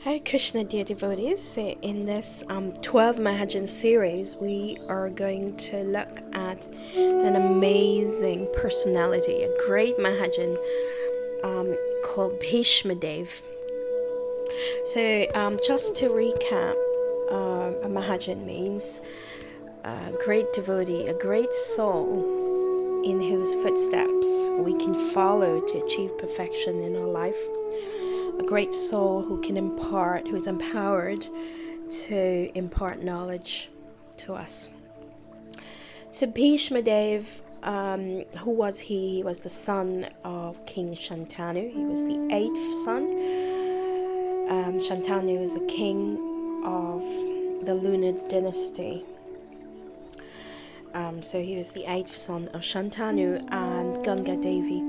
Hare Krishna, dear devotees. In this 12 Mahajana series, we are going to look at an amazing personality, a great Mahajan called Bhishmadeva. So, just to recap, a Mahajan means a great devotee, a great soul in whose footsteps we can follow to achieve perfection in our life. A great soul who is empowered to impart knowledge to us. So Bhishmadeva, who was he? He was the son of King Shantanu. He was the 8th son. Shantanu is a king of the lunar dynasty. So he was the 8th son of Shantanu and Ganga Devi.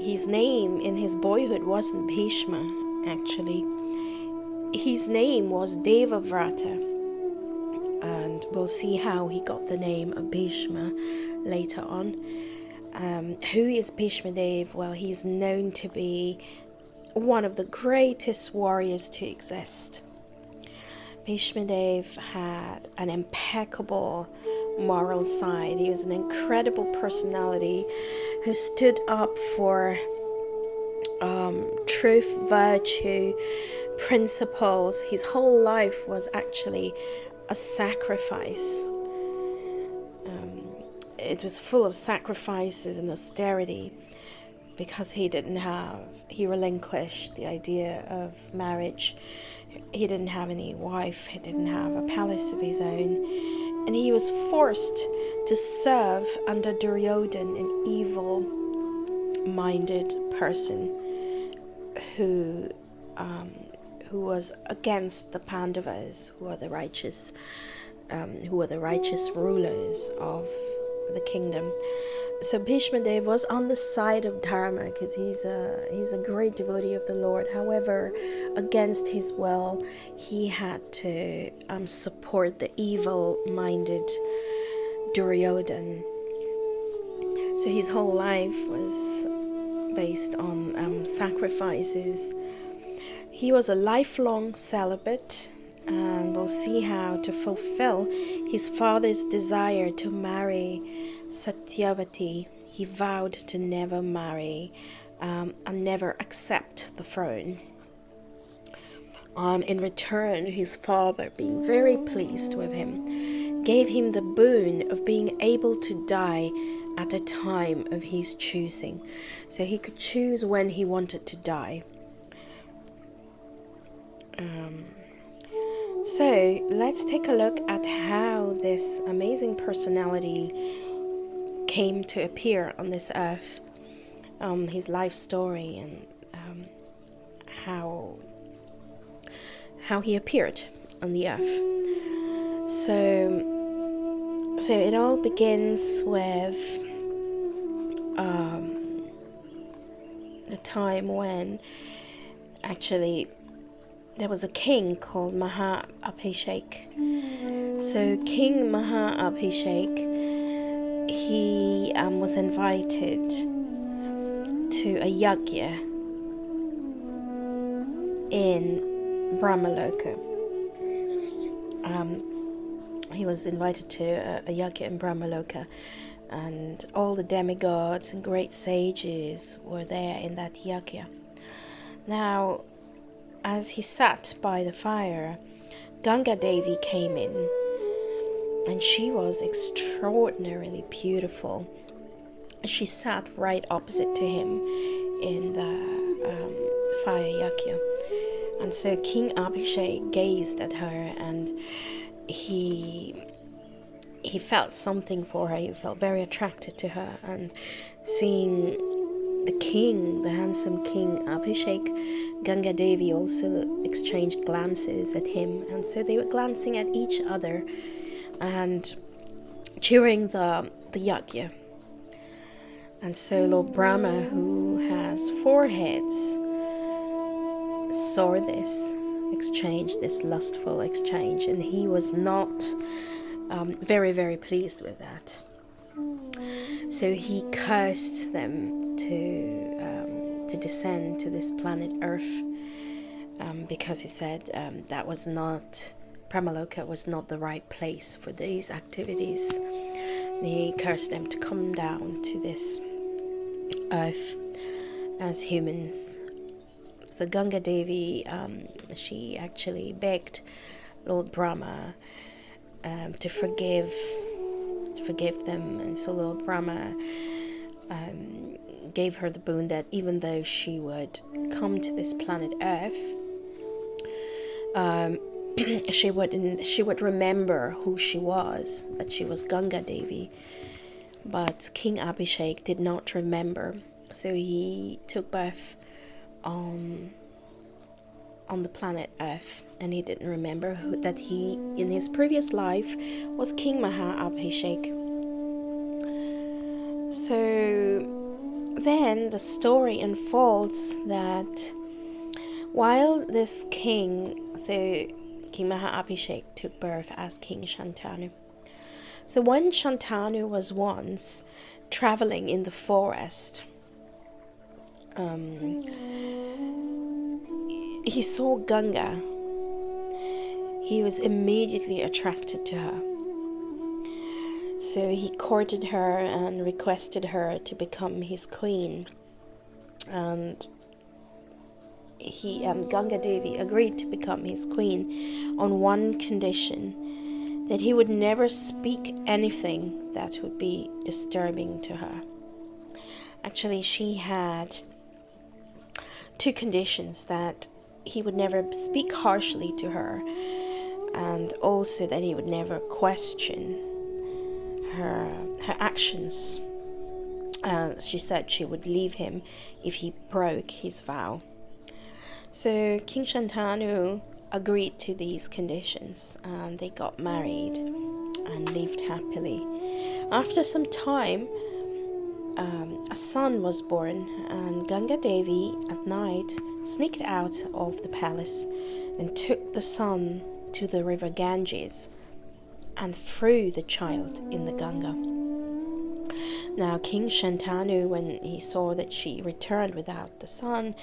His name in his boyhood wasn't Bhishma, actually. His name was Devavrata, and we'll see how he got the name of Bhishma later on. Who is Bhishmadeva? Well, he's known to be one of the greatest warriors to exist. Bhishmadeva had an impeccable moral side. He was an incredible personality who stood up for truth, virtue, principles. His whole life was actually a sacrifice. It was full of sacrifices and austerity because he relinquished the idea of marriage. He didn't have any wife, he didn't have a palace of his own, and he was forced to serve under Duryodhan, an evil-minded person who was against the Pandavas, who were the righteous rulers of the kingdom. So Bhishmadeva was on the side of Dharma because he's a great devotee of the Lord. However, against his will, he had to support the evil-minded Duryodhan. So his whole life was based on sacrifices. He was a lifelong celibate, and we'll see how to fulfill his father's desire to marry Satyavati. He vowed to never marry and never accept the throne. In return, his father, being very pleased with him, gave him the boon of being able to die at a time of his choosing. So he could choose when he wanted to die. So let's take a look at how this amazing personality came to appear on this earth, his life story, and how he appeared on the earth. So it all begins with the time when actually there was a king called Mahajana. So King Mahajana, he was invited to a yajna in Brahmaloka. He was invited to a yajna in Brahmaloka, and all the demigods and great sages were there in that yajna. Now, as he sat by the fire, Ganga Devi came in, and she was extraordinarily beautiful. She sat right opposite to him in the fire yajna. And so King Abhishek gazed at her, and he felt something for her. He felt very attracted to her, and seeing the handsome King Abhishek, Ganga Devi also exchanged glances at him, and so they were glancing at each other. And during the yajna, and so Lord Brahma, who has 4 heads, saw this exchange, this lustful exchange, and he was not very, very pleased with that. So he cursed them to descend to this planet Earth because he said that was not, Brahmaloka was not the right place for these activities. And he cursed them to come down to this earth as humans. So Ganga Devi, she actually begged Lord Brahma to forgive them, and so Lord Brahma gave her the boon that even though she would come to this planet Earth, she would remember who she was, that she was Ganga Devi. But King Abhishek did not remember, so he took birth on the planet Earth, and he didn't remember that he, in his previous life, was King Abhishek. So then the story unfolds that while this king, so King Abhishek took birth as King Shantanu. So when Shantanu was once traveling in the forest, he saw Ganga. He was immediately attracted to her. So he courted her and requested her to become his queen. And Ganga Devi agreed to become his queen on one condition, that he would never speak anything that would be disturbing to her. Actually, she had two conditions: that he would never speak harshly to her, and also that he would never question her actions. She said she would leave him if he broke his vow. So King Shantanu agreed to these conditions, and they got married and lived happily. After some time, a son was born, and Ganga Devi at night sneaked out of the palace and took the son to the river Ganges and threw the child in the Ganga. Now King Shantanu, when he saw that she returned without the son,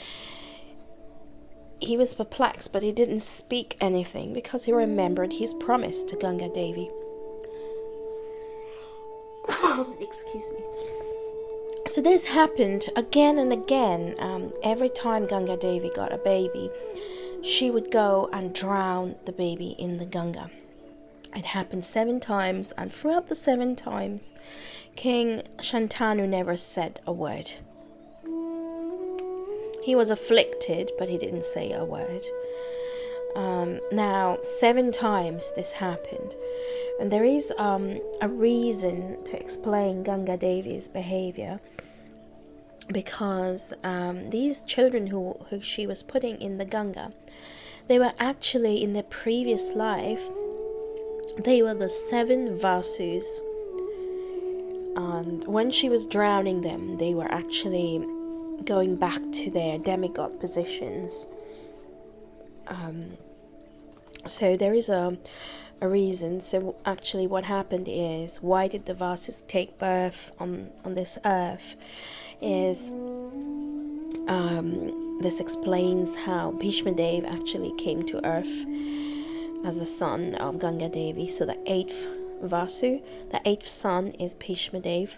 he was perplexed, but he didn't speak anything because he remembered his promise to Ganga Devi. Excuse me. So this happened again and again. Every time Ganga Devi got a baby, she would go and drown the baby in the Ganga. It happened 7 times, and throughout the 7 times, King Shantanu never said a word. He was afflicted, but he didn't say a word. Now, 7 times this happened. And there is a reason to explain Ganga Devi's behavior, because these children who she was putting in the Ganga, they were actually, in their previous life, they were the 7 Vasus. And when she was drowning them, they were actually going back to their demigod positions. So there is a reason. So actually what happened is, why did the Vasus take birth on this earth, is this explains how Bhishmadeva actually came to earth as the son of Ganga Devi. So the 8th Vasu, the 8th son, is Bhishmadeva,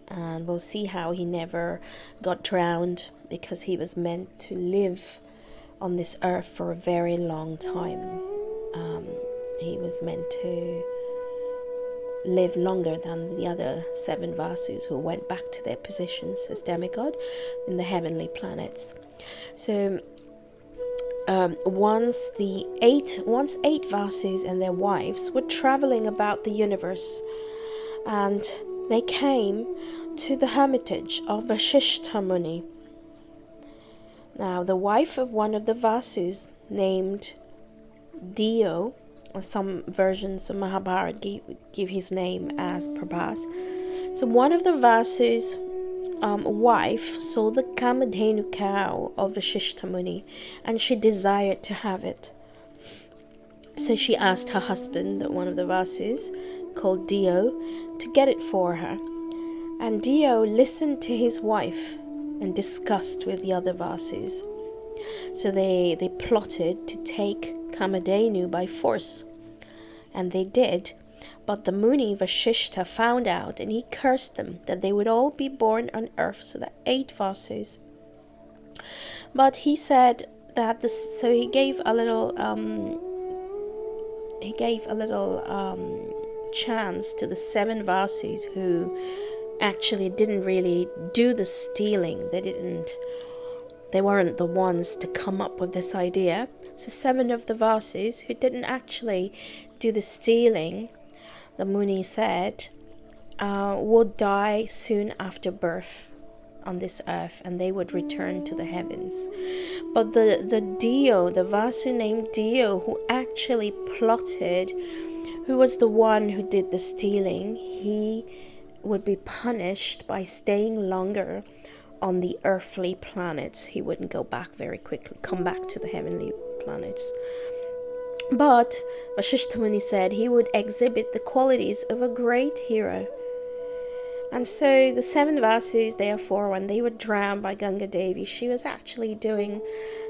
and we'll see how he never got drowned, because he was meant to live on this earth for a very long time. He was meant to live longer than the other 7 Vasus who went back to their positions as demigod in the heavenly planets. So once 8 Vasus and their wives were traveling about the universe, and they came to the hermitage of Vasishtha Muni. Now the wife of one of the Vasus, named Dio, or some versions of Mahabharata give his name as Prabhas. So one of the Vasus' wife saw the Kamadhenu cow of Vasishtha Muni, and she desired to have it. So she asked her husband, one of the Vasus, called Dio, to get it for her. And Dio listened to his wife and discussed with the other Vasus. So they plotted to take Kamadhenu by force, and they did. But the Muni Vashishta found out, and he cursed them that they would all be born on earth, so that 8 Vasus. But he said that this, so he gave a little chance to the 7 Vasus who actually didn't really do the stealing. They weren't the ones to come up with this idea. So 7 of the Vasus who didn't actually do the stealing, the Muni said, would die soon after birth on this earth, and they would return to the heavens. But the Dio, the Vasu named Dio, who actually plotted, who was the one who did the stealing, he would be punished by staying longer on the earthly planets. He wouldn't go back very quickly, come back to the heavenly planets. But Vashishta Muni said he would exhibit the qualities of a great hero. And so the 7 Vasus, therefore, when they were drowned by Ganga Devi, she was actually doing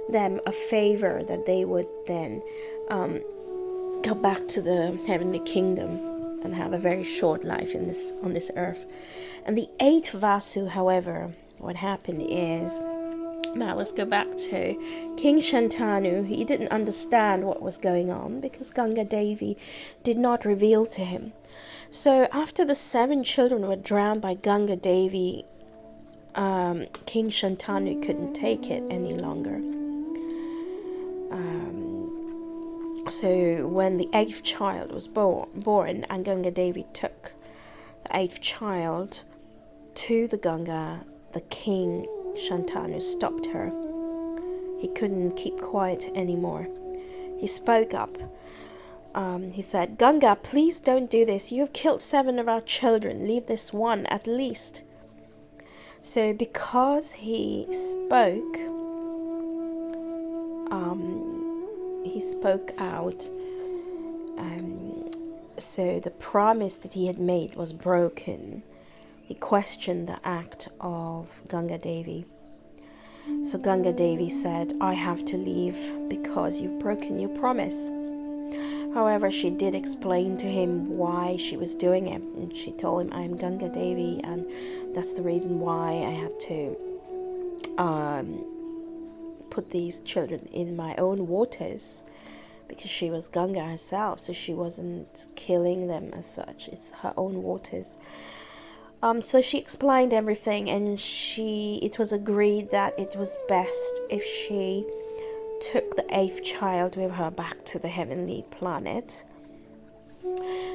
them a favor, that they would then go back to the heavenly kingdom and have a very short life on this earth. And the 8th Vasu, however, what happened is, now let's go back to King Shantanu. He didn't understand what was going on because Ganga Devi did not reveal to him. So after the 7 children were drowned by Ganga Devi, King Shantanu couldn't take it any longer. So when the 8th child was born and Ganga Devi took the 8th child to the Ganga, the king Shantanu stopped her. He couldn't keep quiet anymore. He spoke up. He said, "Ganga, please don't do this. You have killed 7 of our children. Leave this one at least." So because he spoke out, so the promise that he had made was broken. He questioned the act of Ganga Devi. So Ganga Devi said, "I have to leave because you've broken your promise." However, she did explain to him why she was doing it. And she told him, "I'm Ganga Devi, and that's the reason why I had to put these children in my own waters." Because she was Ganga herself, so she wasn't killing them as such. It's her own waters. So she explained everything, and it was agreed that it was best if she took the 8th child with her back to the heavenly planet,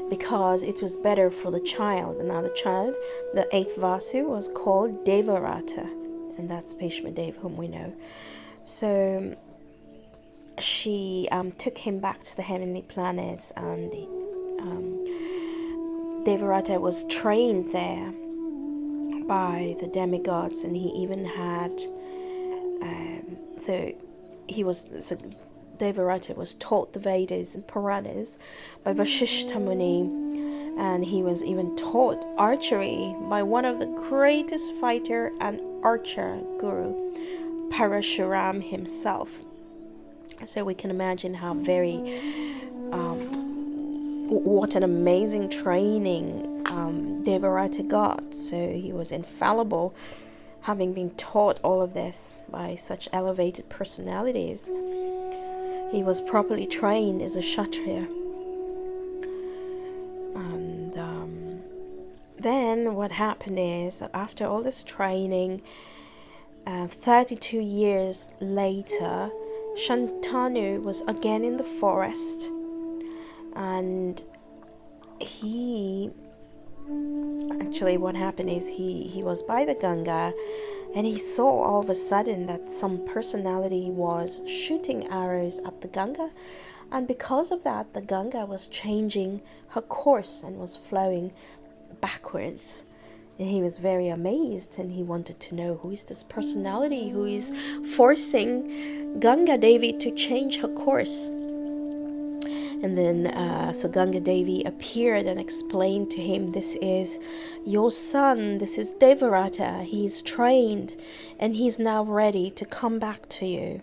because it was better for the child. And now the child, the 8th Vasu, was called Devarata, and that's Bhishmadeva, whom we know. So she took him back to the heavenly planets, and Devarata was trained there by the demigods, and he even had Devarata was taught the Vedas and Puranas by Vashishta Muni, and he was even taught archery by one of the greatest fighter and archer guru, Parashuram himself. So we can imagine how what an amazing training Devarata got. So he was infallible, having been taught all of this by such elevated personalities. He was properly trained as a Kshatriya. And then what happened is, after all this training, 32 years later, Shantanu was again in the forest, and what happened is he was by the Ganga, and he saw all of a sudden that some personality was shooting arrows at the Ganga, and because of that the Ganga was changing her course and was flowing backwards. And he was very amazed, and he wanted to know, who is this personality who is forcing Ganga Devi to change her course? And then so Ganga Devi appeared and explained to him, "This is your son, this is Devarata. He's trained and he's now ready to come back to you."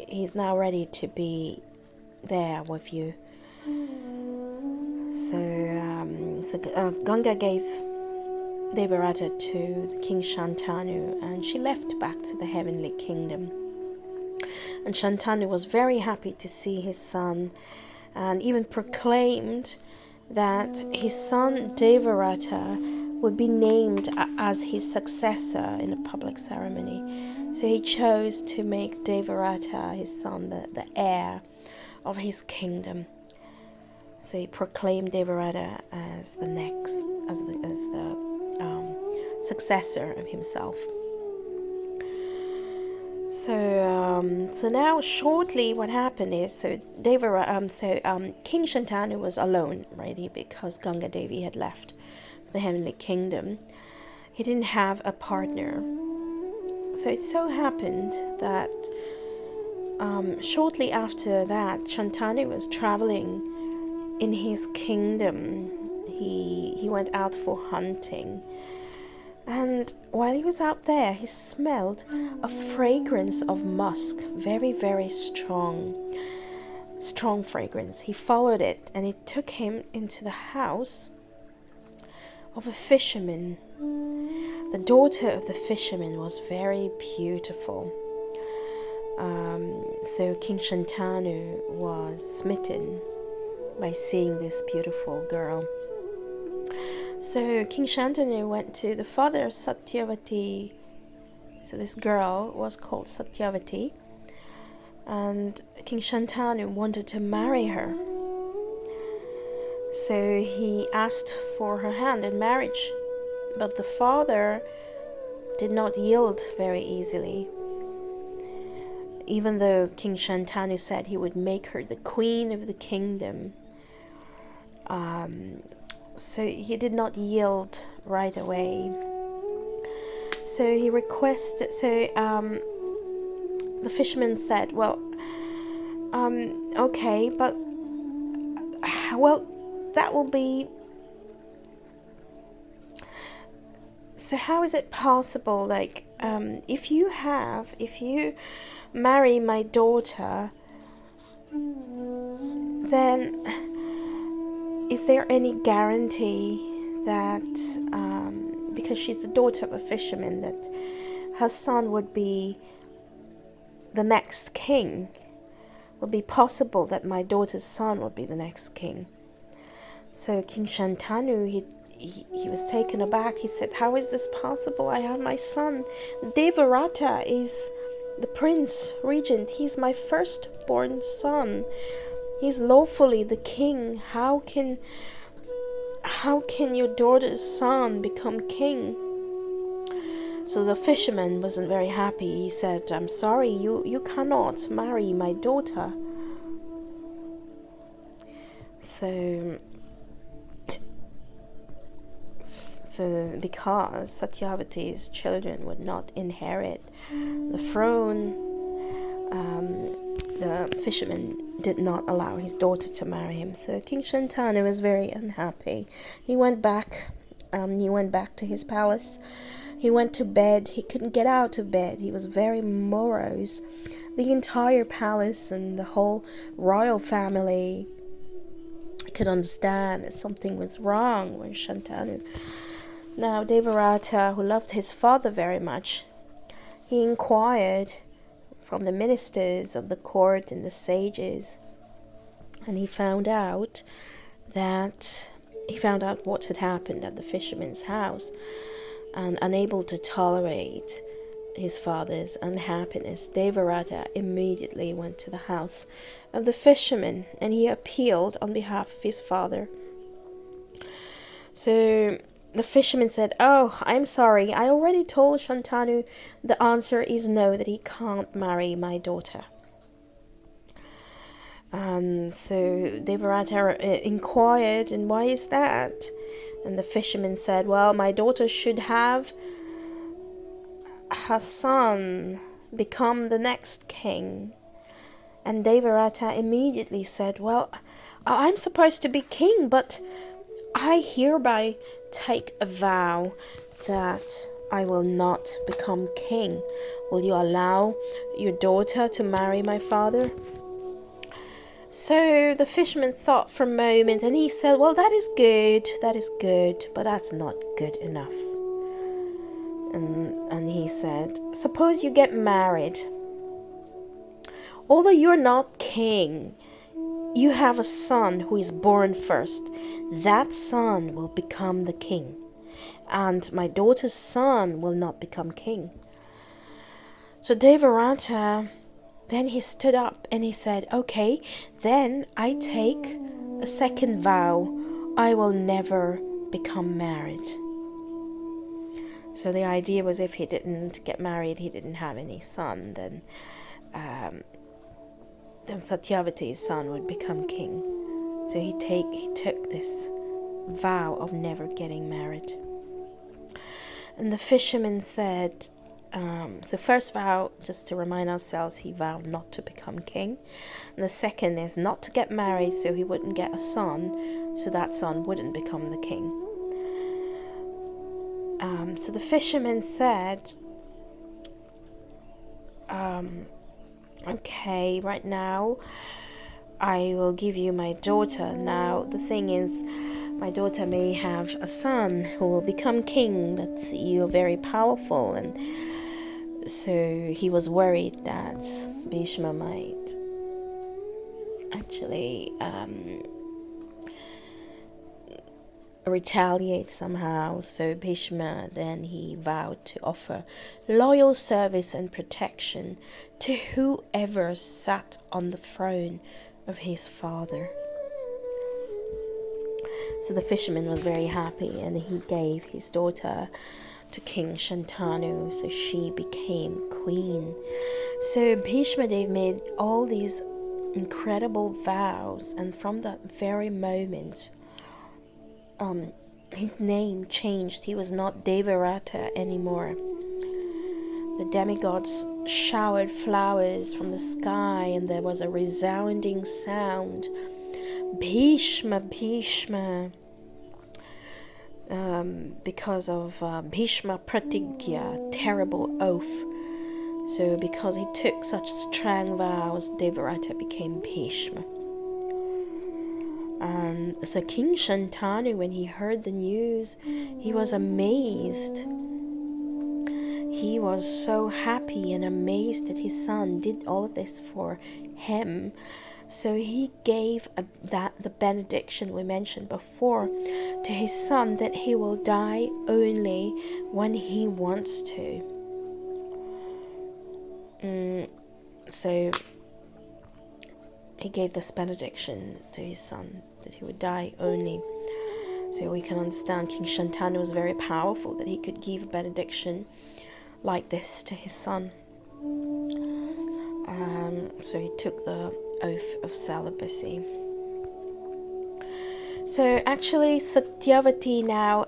he's now ready to be there with you. So Ganga gave Devarata to King Shantanu, and she left back to the heavenly kingdom. And Shantanu was very happy to see his son, and even proclaimed that his son Devarata would be named as his successor in a public ceremony. So he chose to make Devarata, his son, the heir of his kingdom. So he proclaimed Devarata as the next, as the successor of himself. So now shortly what happened is, King Shantanu was alone, already, because Ganga Devi had left the heavenly kingdom. He didn't have a partner. So it so happened that shortly after that, Shantanu was traveling in his kingdom. He went out for hunting. And while he was out there, he smelled a fragrance of musk, very, very strong fragrance. He followed it, and it took him into the house of a fisherman. The daughter of the fisherman was very beautiful. So King Shantanu was smitten by seeing this beautiful girl. So King Shantanu went to the father of Satyavati. So this girl was called Satyavati, and King Shantanu wanted to marry her. So he asked for her hand in marriage, but the father did not yield very easily. Even though King Shantanu said he would make her the queen of the kingdom, so he did not yield right away. So he requested. The fisherman said, "Well, okay, but that will be. So how is it possible? Like, if you marry my daughter, then is there any guarantee that, because she's the daughter of a fisherman, that her son would be the next king? Would be possible that my daughter's son would be the next king?" So King Shantanu, he was taken aback. He said, "How is this possible? I have my son. Devarata is the prince regent. He's my firstborn son. He's lawfully the king. How can your daughter's son become king?" So the fisherman wasn't very happy. He said, "I'm sorry, you cannot marry my daughter." So because Satyavati's children would not inherit the throne, the fisherman did not allow his daughter to marry him. So King Shantanu was very unhappy. He went back to his palace. He went to bed. He couldn't get out of bed. He was very morose. The entire palace and the whole royal family could understand that something was wrong with Shantanu. Now Devarata, who loved his father very much, he inquired from the ministers of the court and the sages, and he found out what had happened at the fisherman's house. And unable to tolerate his father's unhappiness, Devarata immediately went to the house of the fisherman, and he appealed on behalf of his father. So the fisherman said, "Oh, I'm sorry. I already told Shantanu the answer is no, that he can't marry my daughter." So Devarata inquired, "And why is that?" And the fisherman said, "Well, my daughter should have her son become the next king." And Devarata immediately said, "Well, I'm supposed to be king, but I hereby take a vow that I will not become king. Will you allow your daughter to marry my father? So the fisherman thought for a moment, and he said, well, that is good, but that's not good enough. And he said, suppose you get married. Although you're not king, you have a son who is born first. That son will become the king, and my daughter's son will not become king. So Devarata, then he stood up and he said, okay, then I take a second vow. I will never become married. So the idea was, if he didn't get married, he didn't have any son, then Satyavati's son would become king. So he took this vow of never getting married. And the fisherman said, so first vow, just to remind ourselves, he vowed not to become king. And the second is not to get married, so he wouldn't get a son, so that son wouldn't become the king. So the fisherman said, okay, right now I will give you my daughter. Now the thing is, my daughter may have a son who will become king, but you're very powerful. And so he was worried that Bhishma might actually retaliate somehow. So Bhishma, then he vowed to offer loyal service and protection to whoever sat on the throne of his father. So the fisherman was very happy, and he gave his daughter to King Shantanu, so she became queen. So Bhishmadeva made all these incredible vows, and from that very moment, his name changed. He was not Devarata anymore. The demigods showered flowers from the sky, and there was a resounding sound. Bhishma, Bhishma. Because of Bhishma Pratigya, terrible oath. So because he took such strong vows, Devarata became Bhishma. So King Shantanu, when he heard the news, he was amazed. He was so happy and amazed that his son did all of this for him. So he gave the benediction we mentioned before to his son, that he will die only when he wants to. So he gave this benediction to his son, that he would die only. So we can understand King Shantanu was very powerful, that he could give a benediction like this to his son. So he took the oath of celibacy. So actually Satyavati now,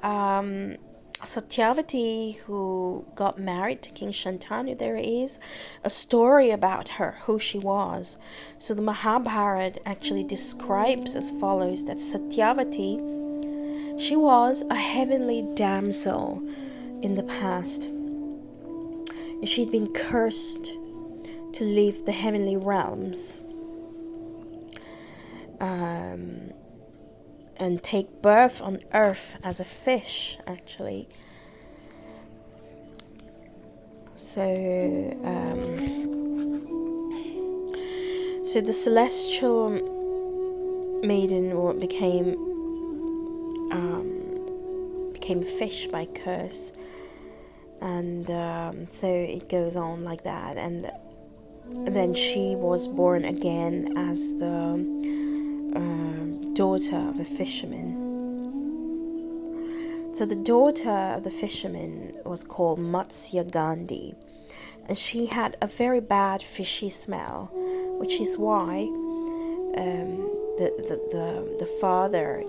Satyavati, who got married to King Shantanu, there is a story about her, who she was. So the Mahabharata actually describes as follows, that Satyavati, she was a heavenly damsel in the past. And she'd been cursed to leave the heavenly realms and take birth on earth as a fish, actually. So the celestial maiden became fish by curse, and so it goes on like that, and then she was born again as the daughter of a fisherman. So the daughter of the fisherman was called Matsya Gandhi, and she had a very bad fishy smell, which is why the father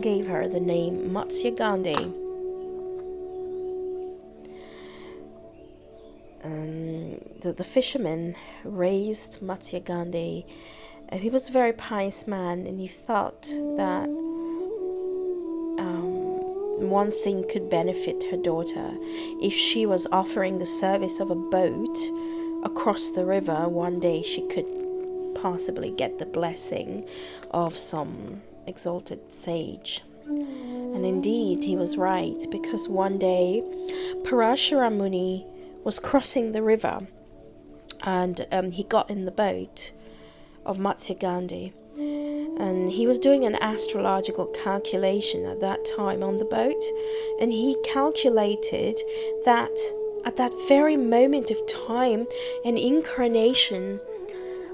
gave her the name Matsya Gandhi. The fisherman raised Matsya Gandhi. He was a very pious man, and he thought that one thing could benefit her daughter. If she was offering the service of a boat across the river, one day she could possibly get the blessing of some exalted sage. And indeed, he was right, because one day Parashara Muni was crossing the river, and he got in the boat of Matsya Gandhi, and he was doing an astrological calculation at that time on the boat, and he calculated that at that very moment of time, an incarnation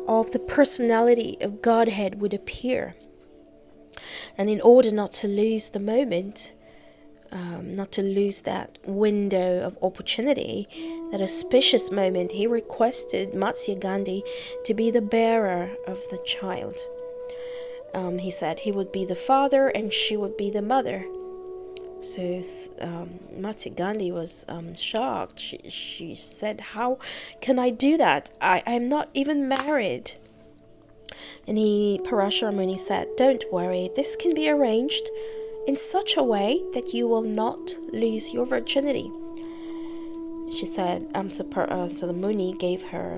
of the personality of Godhead would appear. And in order not to lose the moment, not to lose that window of opportunity, that auspicious moment, he requested Matsya Gandhi to be the bearer of the child. He said he would be the father and she would be the mother. So Matsya Gandhi was shocked. She said, "How can I do that? I'm not even married." And Parashara Muni said, "Don't worry, this can be arranged in such a way that you will not lose your virginity." She said, so the Muni gave her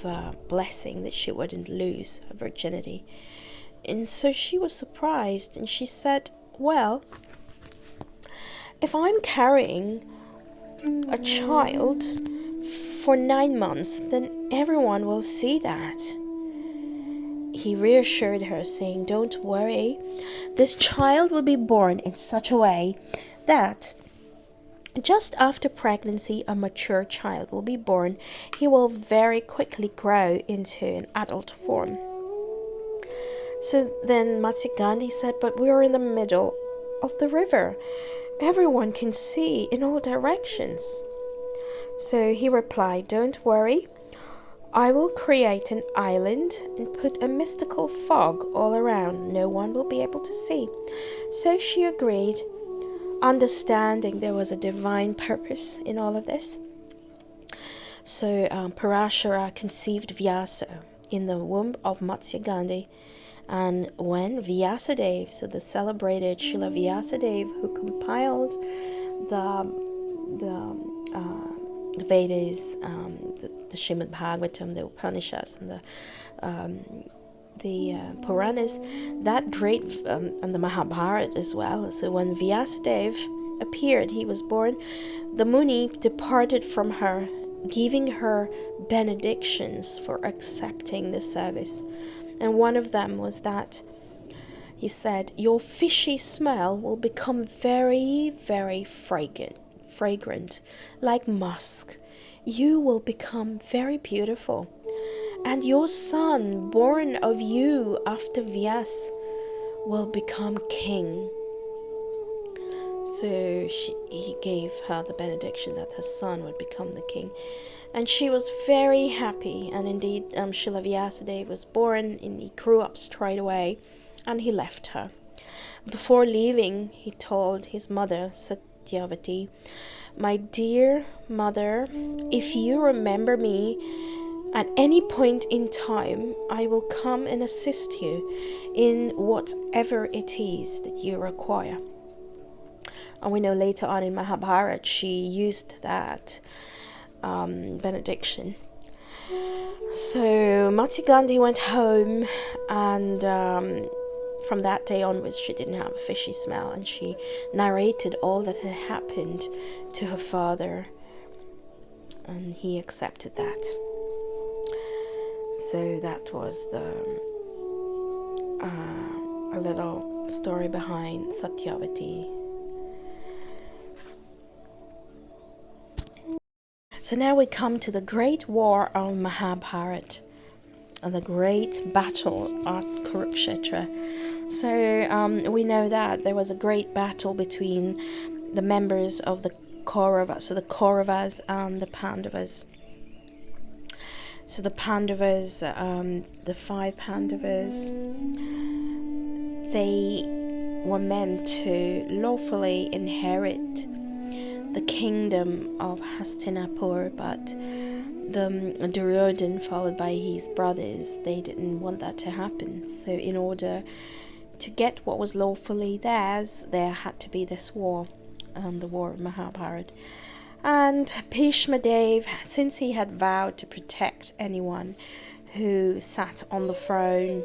the blessing that she wouldn't lose her virginity. And so she was surprised, and she said, "Well, if I'm carrying a child for 9 months, then everyone will see that." He reassured her, saying, "Don't worry, this child will be born in such a way that just after pregnancy, a mature child will be born. He will very quickly grow into an adult form." So then Matsya Gandhi said, "But we are in the middle of the river. Everyone can see in all directions." So he replied, "Don't worry. I will create an island and put a mystical fog all around. No one will be able to see." So she agreed, understanding there was a divine purpose in all of this. So Parashara conceived Vyasa in the womb of Matsya Gandhi. And when Vyasadeva, so the celebrated Srila Vyasadeva, who compiled the Vedas, the Srimad Bhagavatam, the Upanishads, and the Puranas, that great, and the Mahabharata as well. So when Vyasadeva appeared, he was born, the Muni departed from her, giving her benedictions for accepting the service. And one of them was that he said, "Your fishy smell will become very, very fragrant, like musk. You will become very beautiful. And your son, born of you after Vyas, will become king." So he gave her the benediction that her son would become the king. And she was very happy. And indeed, Srila Vyasadeva was born, and he grew up straight away, and he left her. Before leaving, he told his mother, Satyavati, "My dear mother, if you remember me at any point in time, I will come and assist you in whatever it is that you require." And we know later on in Mahabharata, she used that benediction. So Matsya Gandhi went home, and from that day onwards, she didn't have a fishy smell, and she narrated all that had happened to her father, and he accepted that. So that was a little story behind Satyavati. So now we come to the great war of Mahabharata and the great battle at Kurukshetra. So we know that there was a great battle between the members of the Kauravas, so the Kauravas and the Pandavas. So the Pandavas, the 5 Pandavas, they were meant to lawfully inherit the kingdom of Hastinapur, but the Duryodhan, followed by his brothers, they didn't want that to happen. So in order to get what was lawfully theirs, there had to be this war, the war of Mahabharata. And Bhishmadeva, since he had vowed to protect anyone who sat on the throne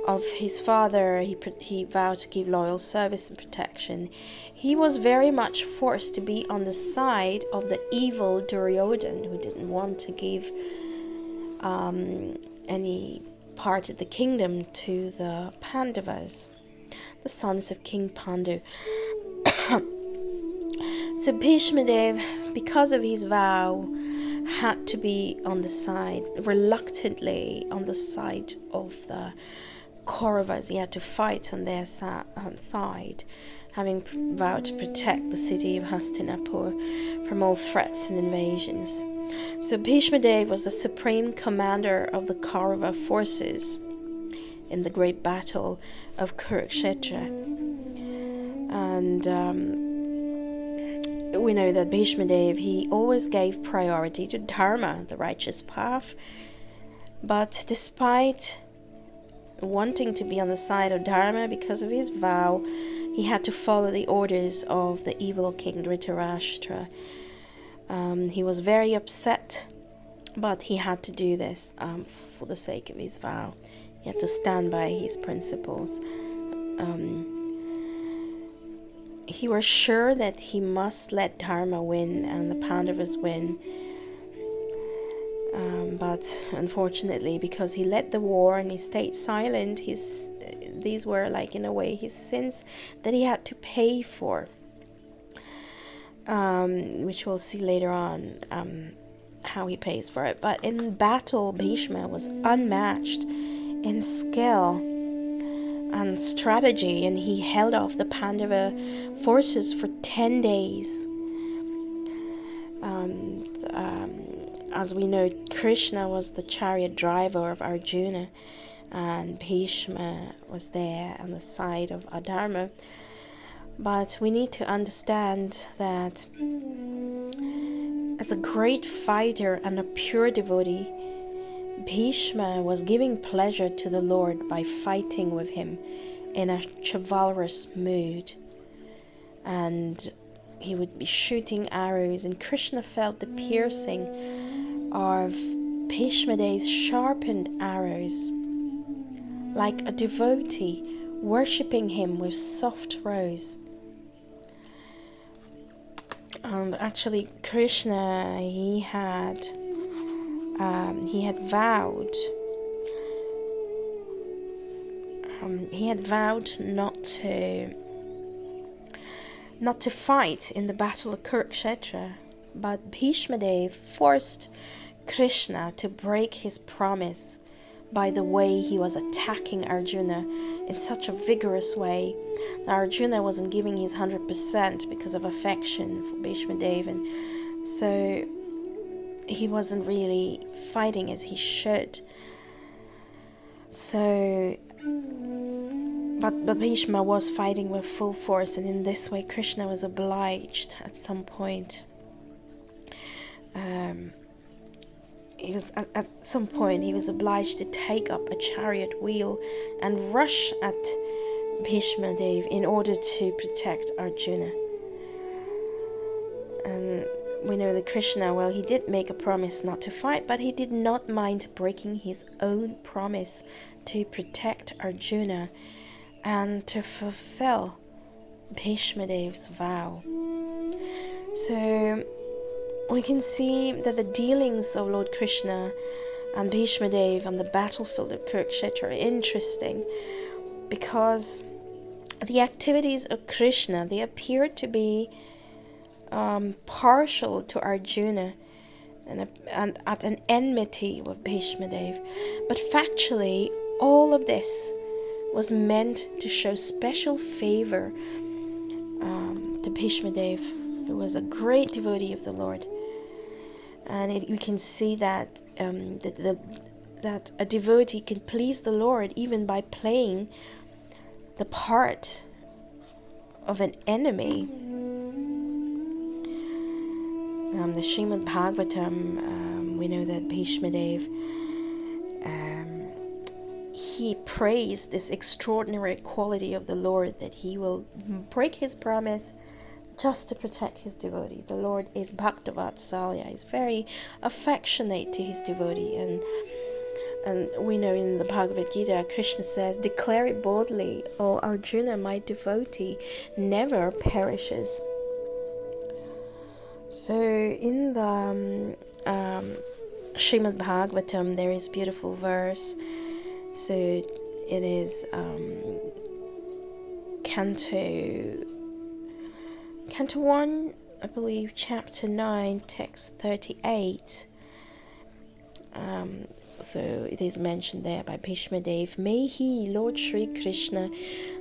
of his father, he vowed to give loyal service and protection. He was very much forced to be on the side of the evil Duryodhan, who didn't want to give any part of the kingdom to the Pandavas, the sons of King Pandu. So Bhishmadeva, because of his vow, had to be on the side, reluctantly on the side of the Kauravas. He had to fight on their side, having vowed to protect the city of Hastinapur from all threats and invasions. So Bhishmadeva was the supreme commander of the Kaurava forces in the great battle of Kurukshetra. And we know that Bhishmadeva, he always gave priority to Dharma, the righteous path. But despite wanting to be on the side of Dharma because of his vow, he had to follow the orders of the evil king Dhritarashtra. He was very upset, but he had to do this for the sake of his vow. He had to stand by his principles. He was sure that he must let Dharma win and the Pandavas win. But unfortunately, because he led the war and he stayed silent, these were, like, in a way, his sins that he had to pay for. Which we'll see later on how he pays for it. But in battle, Bhishma was unmatched in skill and strategy, and he held off the Pandava forces for 10 days. And as we know, Krishna was the chariot driver of Arjuna, and Bhishma was there on the side of Adharma. But we need to understand that as a great fighter and a pure devotee, Bhishma was giving pleasure to the Lord by fighting with him in a chivalrous mood. And he would be shooting arrows, and Krishna felt the piercing of Bhishmadeva's sharpened arrows, like a devotee worshipping him with soft rose. And actually, Krishna, he had vowed not to fight in the battle of Kurukshetra, but Bhishmadeva forced Krishna to break his promise by the way he was attacking Arjuna in such a vigorous way. Now, Arjuna wasn't giving his 100% because of affection for Bhishmadeva, and so he wasn't really fighting as he should. So, but Bhishma was fighting with full force, and in this way Krishna was obliged at some point. He was obliged to take up a chariot wheel and rush at Bhishmadeva in order to protect Arjuna. And we know that Krishna, well, he did make a promise not to fight, but he did not mind breaking his own promise to protect Arjuna and to fulfill Bhishmadeva's vow. So we can see that the dealings of Lord Krishna and Bhishmadeva on the battlefield of Kurukshetra are interesting, because the activities of Krishna, they appear to be partial to Arjuna and at an enmity with Bhishmadeva. But factually, all of this was meant to show special favor to Bhishmadeva, who was a great devotee of the Lord. And we can see that that a devotee can please the Lord even by playing the part of an enemy. The Srimad Bhagavatam, we know that Bhishmadeva, he praised this extraordinary quality of the Lord, that he will break his promise just to protect his devotee. The Lord is Bhaktavatsalya. He's very affectionate to his devotee. And we know in the Bhagavad Gita, Krishna says, "Declare it boldly, O Arjuna, my devotee never perishes." So in the Srimad Bhagavatam, there is a beautiful verse. So it is Canto 1, I believe, Chapter 9, Text 38. So it is mentioned there by Bhishmadeva. May he, Lord Shri Krishna,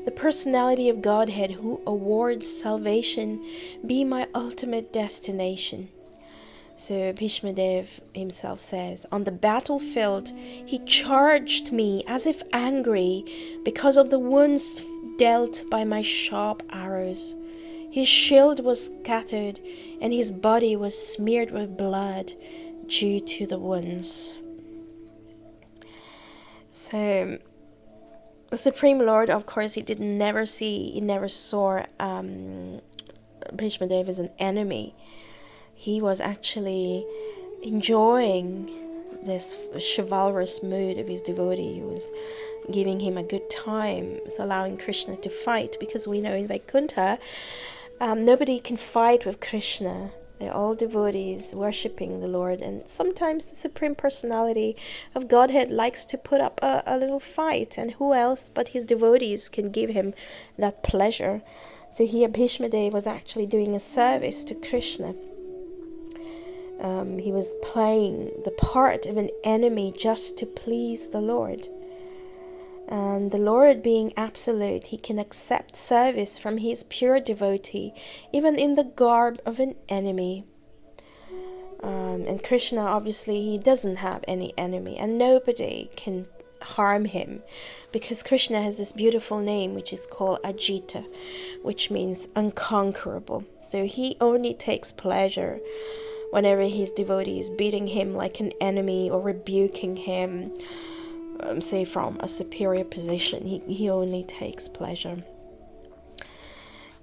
the personality of Godhead who awards salvation, be my ultimate destination. So Bhishmadeva himself says, on the battlefield he charged me as if angry because of the wounds dealt by my sharp arrows. His shield was scattered and his body was smeared with blood due to the wounds. So the Supreme Lord, of course, he never saw Bhishmadeva as an enemy. He was actually enjoying this chivalrous mood of his devotee. He was giving him a good time. It's allowing Krishna to fight, because we know in Vaikuntha, nobody can fight with Krishna. They're all devotees worshipping the Lord, and sometimes the Supreme Personality of Godhead likes to put up a little fight, and who else but his devotees can give him that pleasure? So here Bhishmadeva was actually doing a service to Krishna. He was playing the part of an enemy just to please the Lord. And the Lord, being absolute, he can accept service from his pure devotee, even in the garb of an enemy. And Krishna, obviously, he doesn't have any enemy, and nobody can harm him, because Krishna has this beautiful name which is called Ajita, which means unconquerable. So he only takes pleasure whenever his devotee is beating him like an enemy or rebuking him, say from a superior position. He only takes pleasure.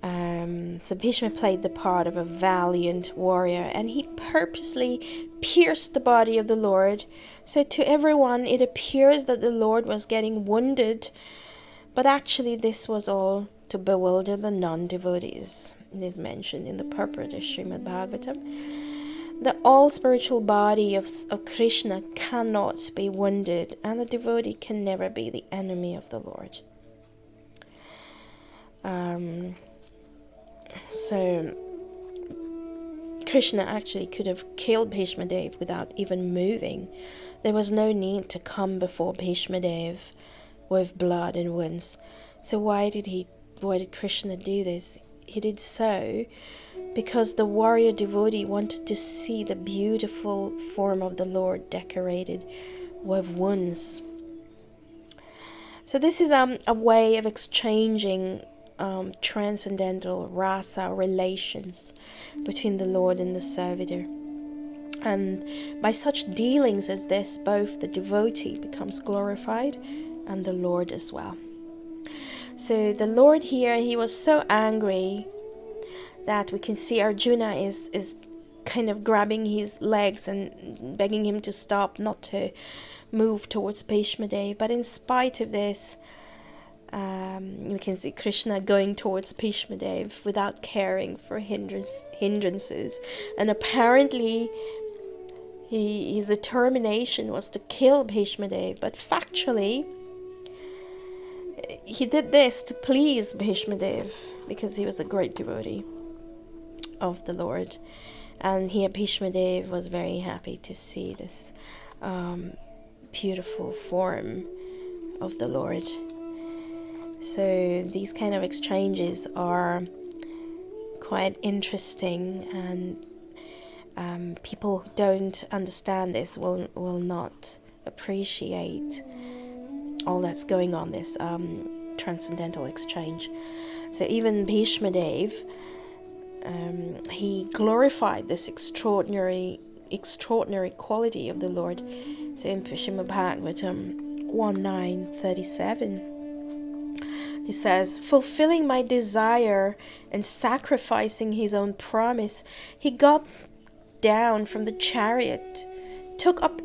So Bhishma played the part of a valiant warrior, and he purposely pierced the body of the Lord. So to everyone it appears that the Lord was getting wounded, but actually this was all to bewilder the non-devotees. It is mentioned in the purport of Srimad Bhagavatam. The all-spiritual body of Krishna cannot be wounded, and the devotee can never be the enemy of the Lord. So Krishna actually could have killed Bhishmadeva without even moving. There was no need to come before Bhishmadeva with blood and wounds. So why did Krishna do this? He did so because the warrior devotee wanted to see the beautiful form of the Lord decorated with wounds. So this is a way of exchanging transcendental rasa relations between the Lord and the servitor. And by such dealings as this, both the devotee becomes glorified and the Lord as well. So the Lord here, he was so angry that we can see Arjuna is kind of grabbing his legs and begging him to stop, not to move towards Bhishmadeva. But in spite of this, we can see Krishna going towards Bhishmadeva without caring for hindrances. And apparently his determination was to kill Bhishmadeva, but factually he did this to please Bhishmadeva, because he was a great devotee of the Lord. And here Bhishmadeva was very happy to see this beautiful form of the Lord. So these kind of exchanges are quite interesting, and people who don't understand this will not appreciate all that's going on, this transcendental exchange. So even Bhishmadeva, he glorified this extraordinary quality of the Lord. So in Srimad Bhagavatam 1937. He says, fulfilling my desire and sacrificing his own promise, he got down from the chariot, took up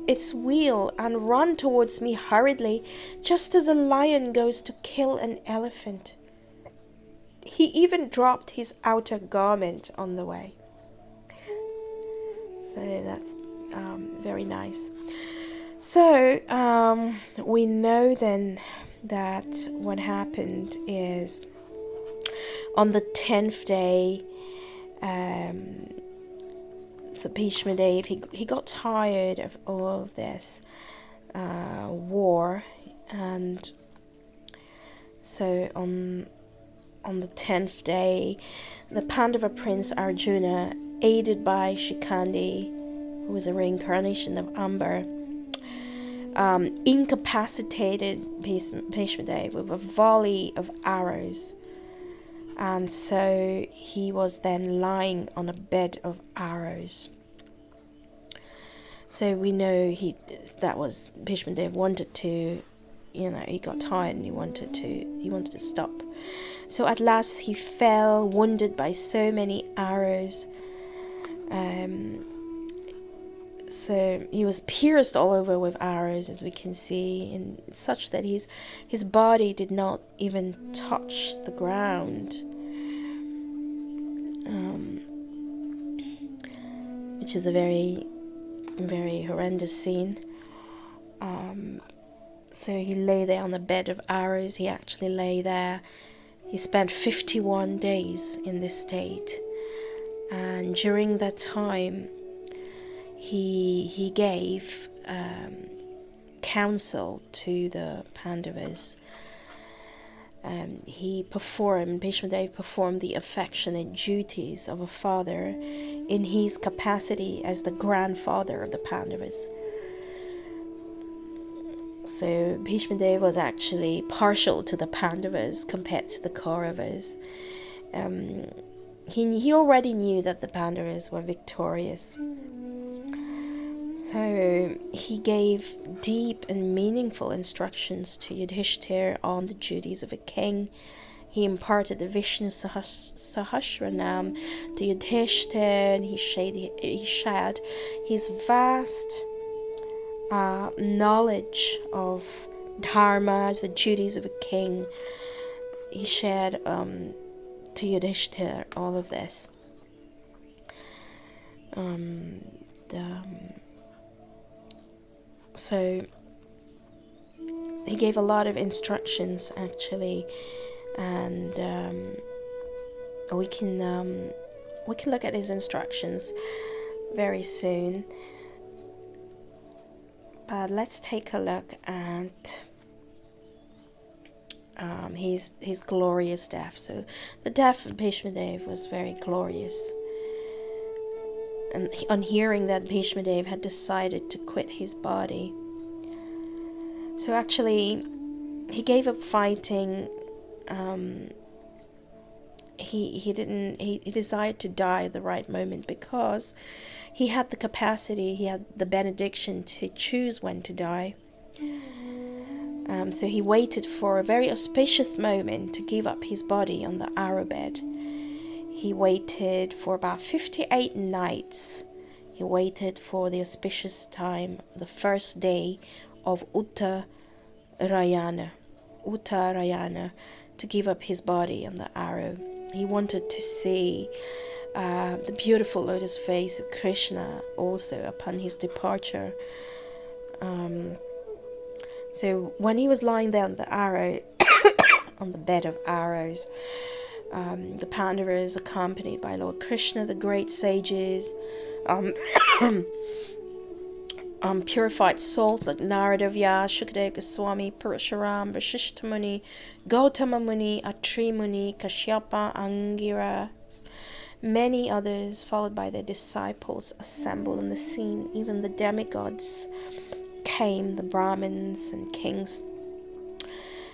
its wheel and ran towards me hurriedly, just as a lion goes to kill an elephant. He even dropped his outer garment on the way. So that's very nice. So we know then that what happened is on the 10th day, so Bhishmadeva, he got tired of all of this war, and so on the 10th day, the Pandava prince Arjuna, aided by Shikandi, who was a reincarnation of Amber, incapacitated Bhishmadeva with a volley of arrows, and so he was then lying on a bed of arrows. So we know that was Bhishmadeva wanted to, he got tired and he wanted to stop. So at last he fell, wounded by so many arrows. So he was pierced all over with arrows, as we can see, and such that his body did not even touch the ground, which is a very, very horrendous scene. So he lay there on the bed of arrows. He actually lay there. He spent 51 days in this state, and during that time, he gave counsel to the Pandavas. Bhishmadeva performed the affectionate duties of a father in his capacity as the grandfather of the Pandavas. So Bhishmadeva was actually partial to the Pandavas compared to the Kauravas. He already knew that the Pandavas were victorious. So he gave deep and meaningful instructions to Yudhishthira on the duties of a king. He imparted the Vishnu Sahasranam to Yudhishthira, and he shared his vast knowledge of dharma, the duties of a king. He shared to Yudhishthira all of this. So he gave a lot of instructions actually, and we can look at his instructions very soon. But let's take a look at his glorious death. So the death of Bhishmadeva was very glorious. And on hearing that Bhishmadeva had decided to quit his body, so actually he gave up fighting. He desired to die at the right moment because he had the capacity, he had the benediction to choose when to die. So he waited for a very auspicious moment to give up his body on the arrow bed. He waited for about 58 nights. He waited for the auspicious time, the first day of Uttarayana, to give up his body on the arrow. He wanted to see the beautiful lotus face of Krishna also upon his departure. So when he was lying there on the arrow, on the bed of arrows, the Pandavas, accompanied by Lord Krishna, the great sages, purified souls like Narada, Vyasa, Shukadeva Goswami, Parashuram, Vasishtha Muni, Gautama Muni, Atri Muni, Kashyapa, Angira, many others, followed by their disciples, assembled on the scene. Even the demigods came, the Brahmins and kings.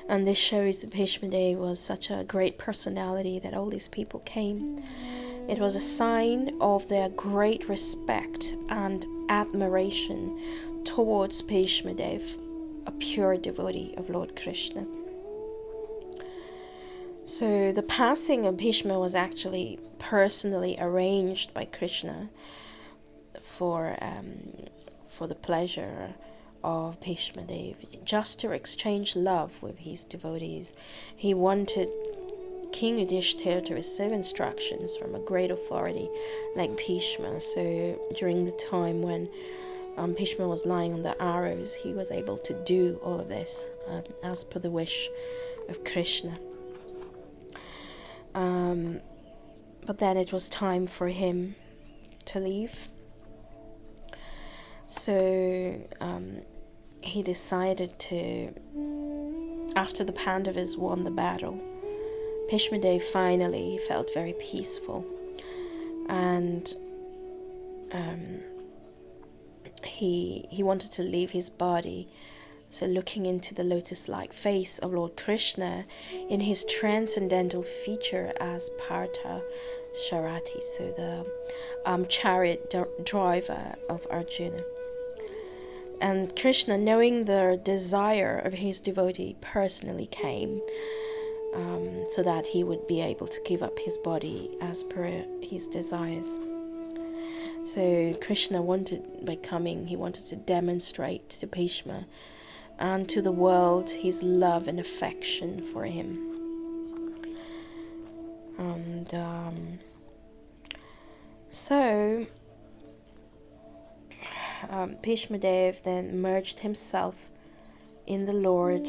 And this shows that Bhishmadeva was such a great personality that all these people came. It was a sign of their great respect and admiration towards Bhishmadeva. a pure devotee of Lord Krishna. So the passing of Bhishma was actually personally arranged by Krishna for the pleasure of Bhishmadeva, just to exchange love with his devotees. He wanted King Yudhishthira to receive instructions from a great authority like Bhishma. So during the time when Bhishma was lying on the arrows, he was able to do all of this as per the wish of Krishna. But then it was time for him to leave. So he decided to, after the Pandavas won the battle, Bhishmadeva finally felt very peaceful, and he wanted to leave his body. So looking into the lotus-like face of Lord Krishna in his transcendental feature as Partha Sharati, so the chariot driver of Arjuna. And Krishna, knowing the desire of his devotee, personally came so that he would be able to give up his body as per his desires. So Krishna by coming, he wanted to demonstrate to Bhishma and to the world his love and affection for him. And so Bhishmadeva then merged himself in the Lord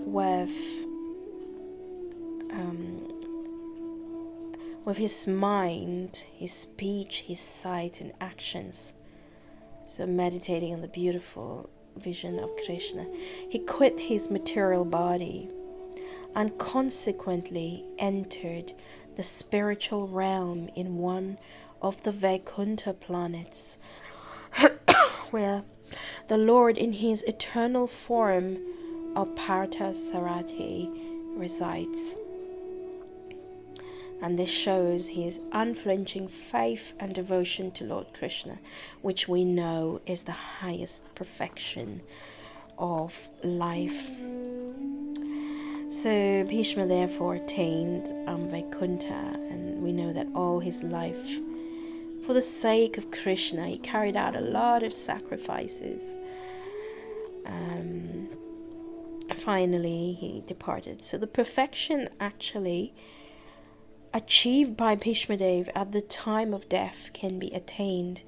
with his mind, his speech, his sight and actions. So meditating on the beautiful vision of Krishna, he quit his material body and consequently entered the spiritual realm in one of the Vaikuntha planets, where the Lord in his eternal form of Partha Sarati resides. And this shows his unflinching faith and devotion to Lord Krishna, which we know is the highest perfection of life. So Bhishma therefore attained Vaikuntha, and we know that all his life, for the sake of Krishna, he carried out a lot of sacrifices. Finally, he departed. So the perfection actually achieved by Bhishmadeva at the time of death can be attained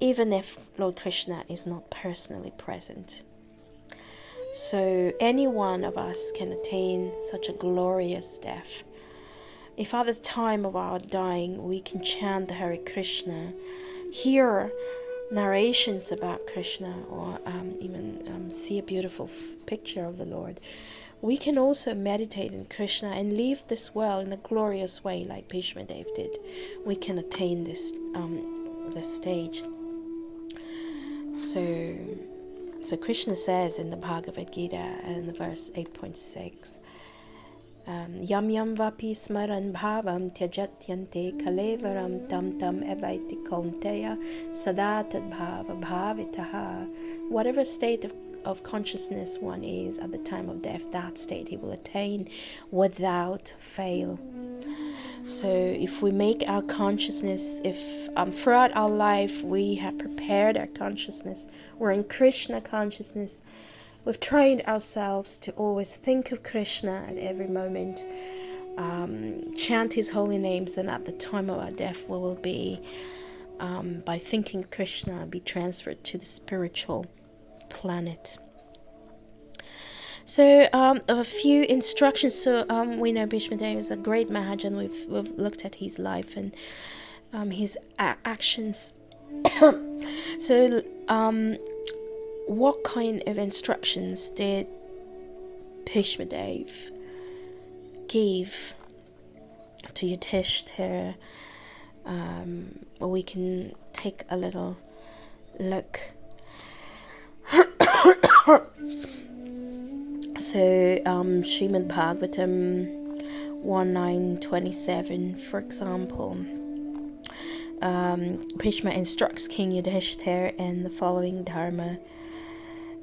even if Lord Krishna is not personally present. So any one of us can attain such a glorious death if at the time of our dying we can chant the Hare Krishna, hear narrations about Krishna, or even see a beautiful picture of the Lord. We can also meditate in Krishna and leave this world in a glorious way like Bhishmadeva did. We can attain this stage. So Krishna says in the Bhagavad Gita in verse 8.6, Yam yam vapi smaran bhavam tyajatyante kalevaram tam tam evaiti kaunteya sadatad bhava bhavitaha. Whatever state of consciousness one is at the time of death, that state he will attain without fail. So if we make our consciousness, if throughout our life we have prepared our consciousness, we're in Krishna consciousness, we've trained ourselves to always think of Krishna at every moment, chant his holy names, and at the time of our death we will be, by thinking of Krishna, be transferred to the spiritual planet. So a few instructions. So we know Bhishmadeva is a great Mahajana. We've looked at his life and his actions. So what kind of instructions did Bhishmadeva give to Yudhishthira? Well, we can take a little look. So Srimad Bhagavatam 1.9.27, for example, Bhishma instructs King Yudhishthira in the following dharma.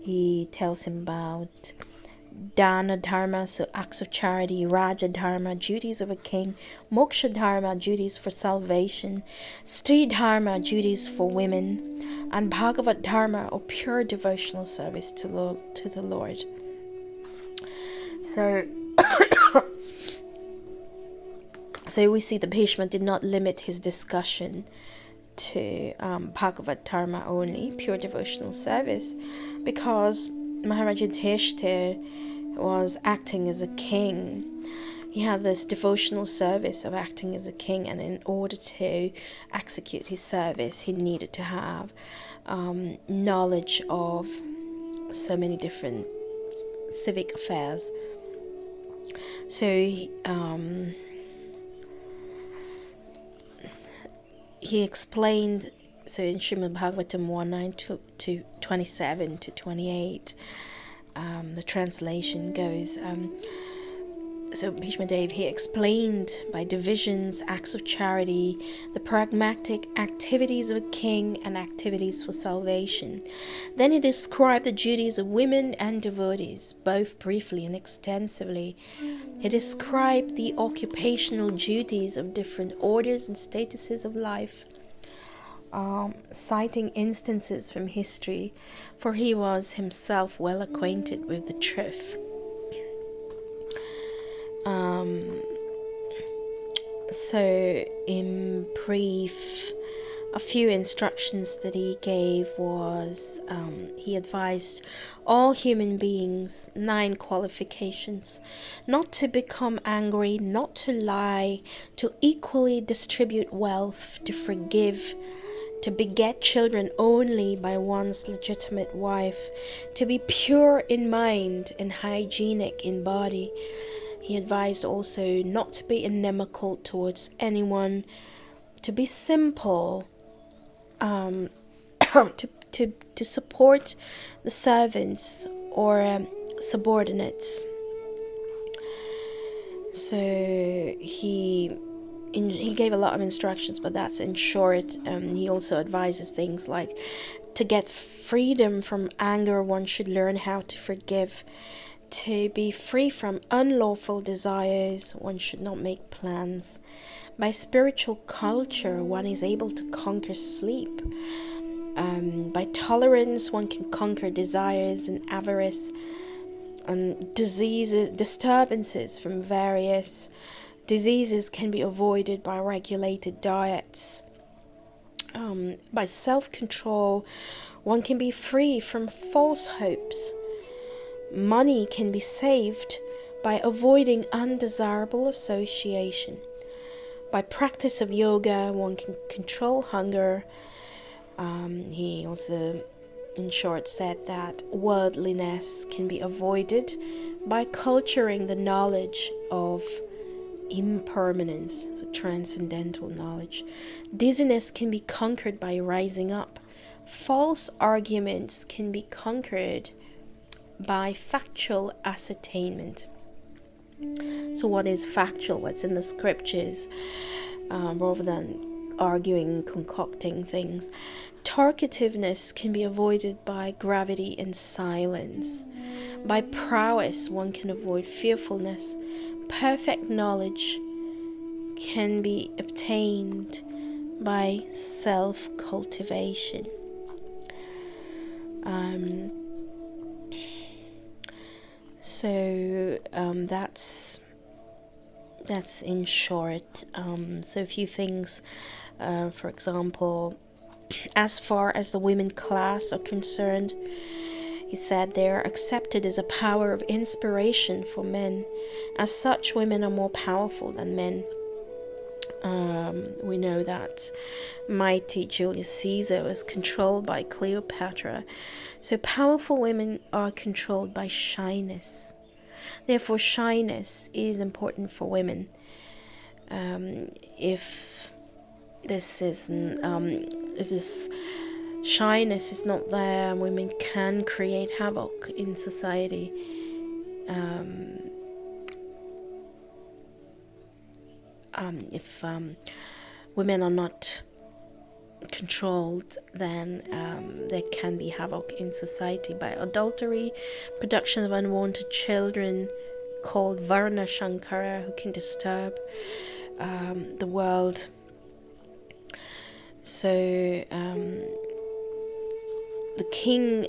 he tells him about Dana Dharma, so acts of charity, Raja Dharma, duties of a king, Moksha Dharma, duties for salvation, Sri Dharma, duties for women, and Bhagavat Dharma, or pure devotional service to the Lord. So, so we see that Bhishma did not limit his discussion to Bhagavat Dharma only, pure devotional service, because Maharaja Yudhishthira was acting as a king. He had this devotional service of acting as a king, and in order to execute his service, he needed to have knowledge of so many different civic affairs. So he explained, so in Srimad Bhagavatam 1:9 to 27 to 28, the translation goes, so Bhishmadeva, he explained by divisions, acts of charity, the pragmatic activities of a king and activities for salvation. Then he described the duties of women and devotees, both briefly and extensively. He described the occupational duties of different orders and statuses of life, citing instances from history, for he was himself well acquainted with the truth. So in brief, a few instructions that he gave was, he advised all human beings, 9 qualifications: not to become angry, not to lie, to equally distribute wealth, to forgive, to beget children only by one's legitimate wife, to be pure in mind and hygienic in body. He advised also not to be inimical towards anyone, to be simple, to support the servants or subordinates. So he gave a lot of instructions, but that's in short. He also advises things like, to get freedom from anger, one should learn how to forgive. To be free from unlawful desires, one should not make plans. By spiritual culture, one is able to conquer sleep. By tolerance, one can conquer desires and avarice, and disturbances from various diseases can be avoided by regulated diets. By self-control, one can be free from false hopes. Money can be saved by avoiding undesirable association. By practice of yoga, one can control hunger. He also, in short, said that worldliness can be avoided by culturing the knowledge of impermanence, so transcendental knowledge. Dizziness can be conquered by rising up. False arguments can be conquered by factual ascertainment. So what is factual? What's in the scriptures, rather than arguing, concocting things. Talkativeness can be avoided by gravity and silence. By prowess, one can avoid fearfulness. Perfect knowledge can be obtained by self-cultivation. So that's in short. So a few things, for example, as far as the women class are concerned, he said they are accepted as a power of inspiration for men. As such, women are more powerful than men. We know that mighty Julius Caesar was controlled by Cleopatra. So powerful women are controlled by shyness. Therefore, shyness is important for women. If this shyness is not there, women can create havoc in society. If women are not controlled, then there can be havoc in society by adultery, production of unwanted children called Varna Shankara, who can disturb the world. So the king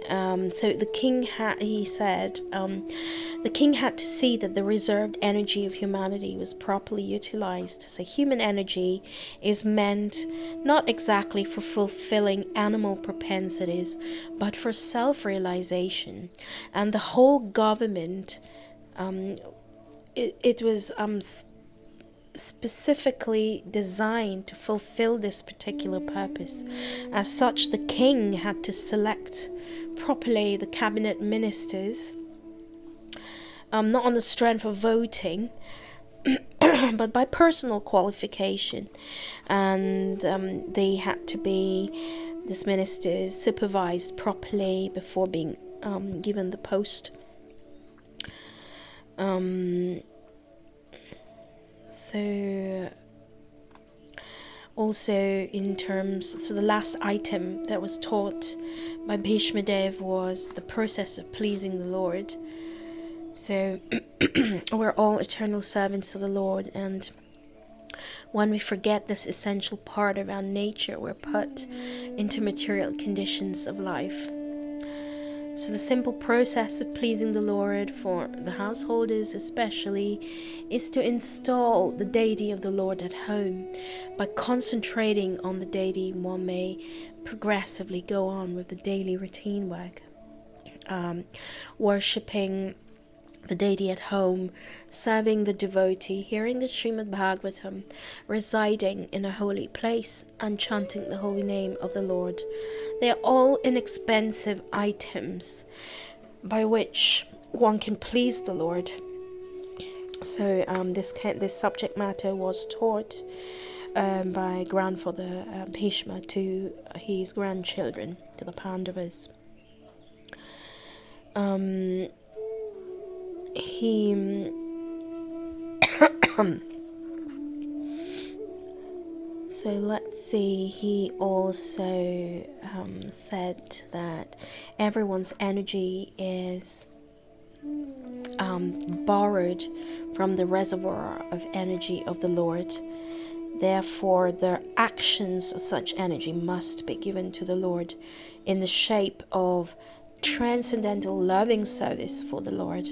had to see that the reserved energy of humanity was properly utilized. So human energy is meant not exactly for fulfilling animal propensities, but for self-realization. And the whole government, it was specifically designed to fulfill this particular purpose. As such, the king had to select properly the cabinet ministers, not on the strength of voting, but by personal qualification. And they had to be, these ministers, supervised properly before being given the post. So also in terms, so the last item that was taught by Bhishmadeva was the process of pleasing the Lord. So we're all eternal servants of the Lord, and when we forget this essential part of our nature, we're put into material conditions of life. So the simple process of pleasing the Lord for the householders especially is to install the deity of the Lord at home. By concentrating on the deity, one may progressively go on with the daily routine work, worshipping the deity at home, serving the devotee, hearing the Srimad Bhagavatam, residing in a holy place, and chanting the holy name of the Lord. They are all inexpensive items by which one can please the Lord. So this subject matter was taught by grandfather Bhishma to his grandchildren, to the Pandavas. So let's see, he also said that everyone's energy is borrowed from the reservoir of energy of the Lord. Therefore, the actions of such energy must be given to the Lord in the shape of transcendental loving service for the Lord.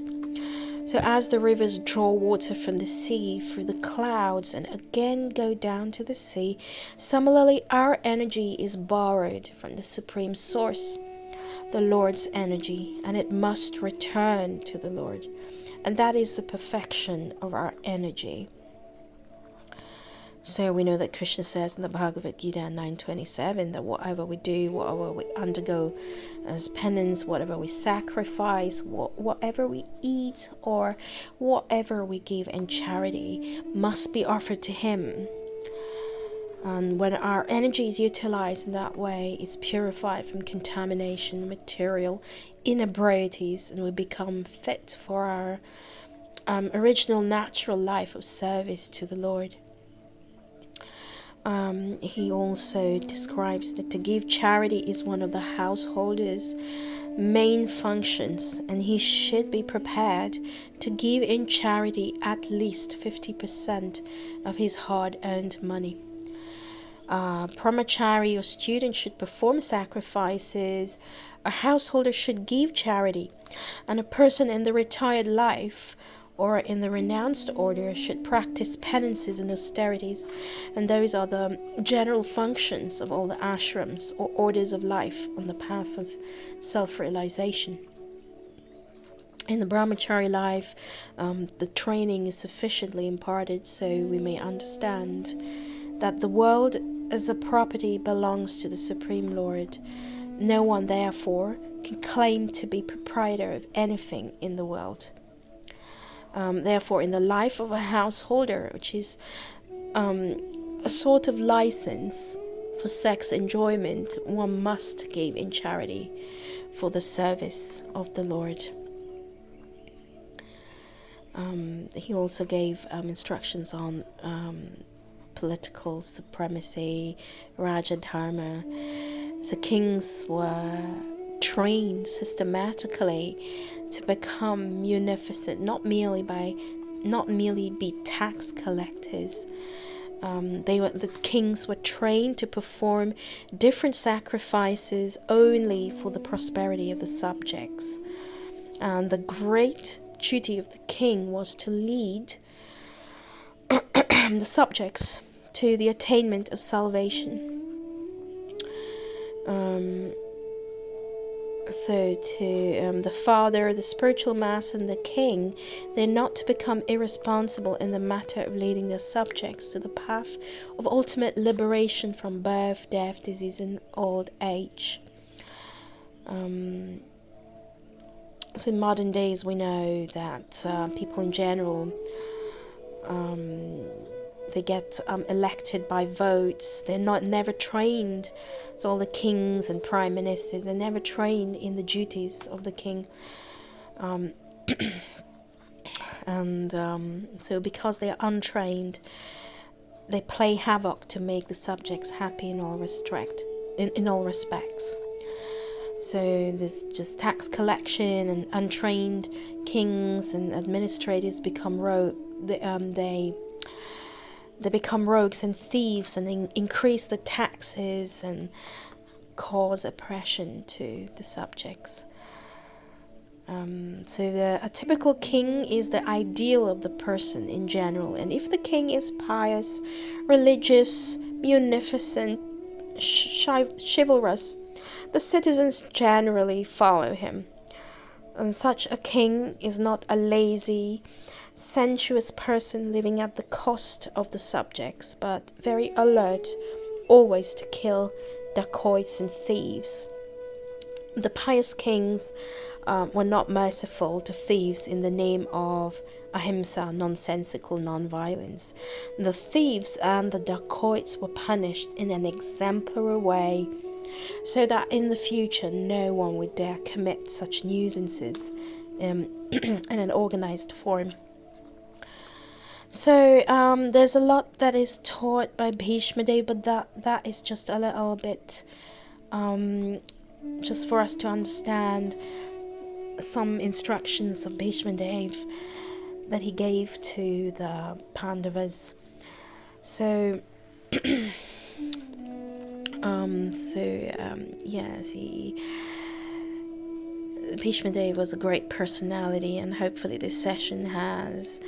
So as the rivers draw water from the sea through the clouds and again go down to the sea, similarly our energy is borrowed from the Supreme Source, the Lord's energy, and it must return to the Lord. And that is the perfection of our energy. So we know that Krishna says in the Bhagavad Gita 9:27 that whatever we do, whatever we undergo as penance, whatever we sacrifice, whatever we eat, or whatever we give in charity must be offered to Him. And when our energy is utilized in that way, it's purified from contamination, material inebriaties, and we become fit for our original natural life of service to the Lord. He also describes that to give charity is one of the householder's main functions, and he should be prepared to give in charity at least 50% of his hard-earned money. Brahmachari or student should perform sacrifices, a householder should give charity, and a person in the retired life or in the renounced order should practice penances and austerities, and those are the general functions of all the ashrams or orders of life on the path of self-realization. In the brahmachari life, the training is sufficiently imparted so we may understand that the world as a property belongs to the Supreme Lord. No one, therefore, can claim to be proprietor of anything in the world. Therefore, in the life of a householder, which is a sort of license for sex enjoyment, one must give in charity for the service of the Lord. He also gave instructions on political supremacy, Raja Dharma. So kings were trained systematically to become munificent, not merely be tax collectors. The kings were trained to perform different sacrifices only for the prosperity of the subjects. And the great duty of the king was to lead the subjects to the attainment of salvation. So to the father, the spiritual master, and the king, they're not to become irresponsible in the matter of leading their subjects to the path of ultimate liberation from birth, death, disease, and old age. So in modern days, we know that people in general, they get elected by votes. They're never trained. So all the kings and prime ministers, they're never trained in the duties of the king. So because they are untrained, they play havoc to make the subjects happy in all respects. So there's just tax collection, and untrained kings and administrators become rogue. They become rogues and thieves, and they increase the taxes and cause oppression to the subjects. So a typical king is the ideal of the person in general, and if the king is pious, religious, munificent, chivalrous, the citizens generally follow him. And such a king is not a lazy, sensuous person living at the cost of the subjects, but very alert, always to kill dacoits and thieves. The pious kings were not merciful to thieves in the name of ahimsa, nonsensical non-violence. The thieves and the dacoits were punished in an exemplary way, so that in the future no one would dare commit such nuisances in an organized form. So there's a lot that is taught by Bhishmadeva, but that is just a little bit just for us to understand some instructions of Bhishmadeva that he gave to the Pandavas. So Bhishmadeva was a great personality, and hopefully this session has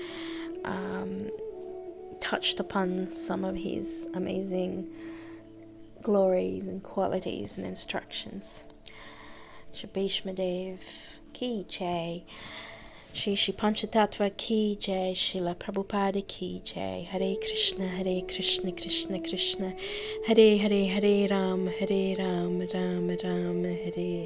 touched upon some of his amazing glories and qualities and instructions. Shri Bhishmadeva ki jai, Shri Panchatattva ki jai, Srila Prabhupada ki jai. Hare Krishna Krishna Krishna, Hare Hare, Hare Ram Ram Ram Hare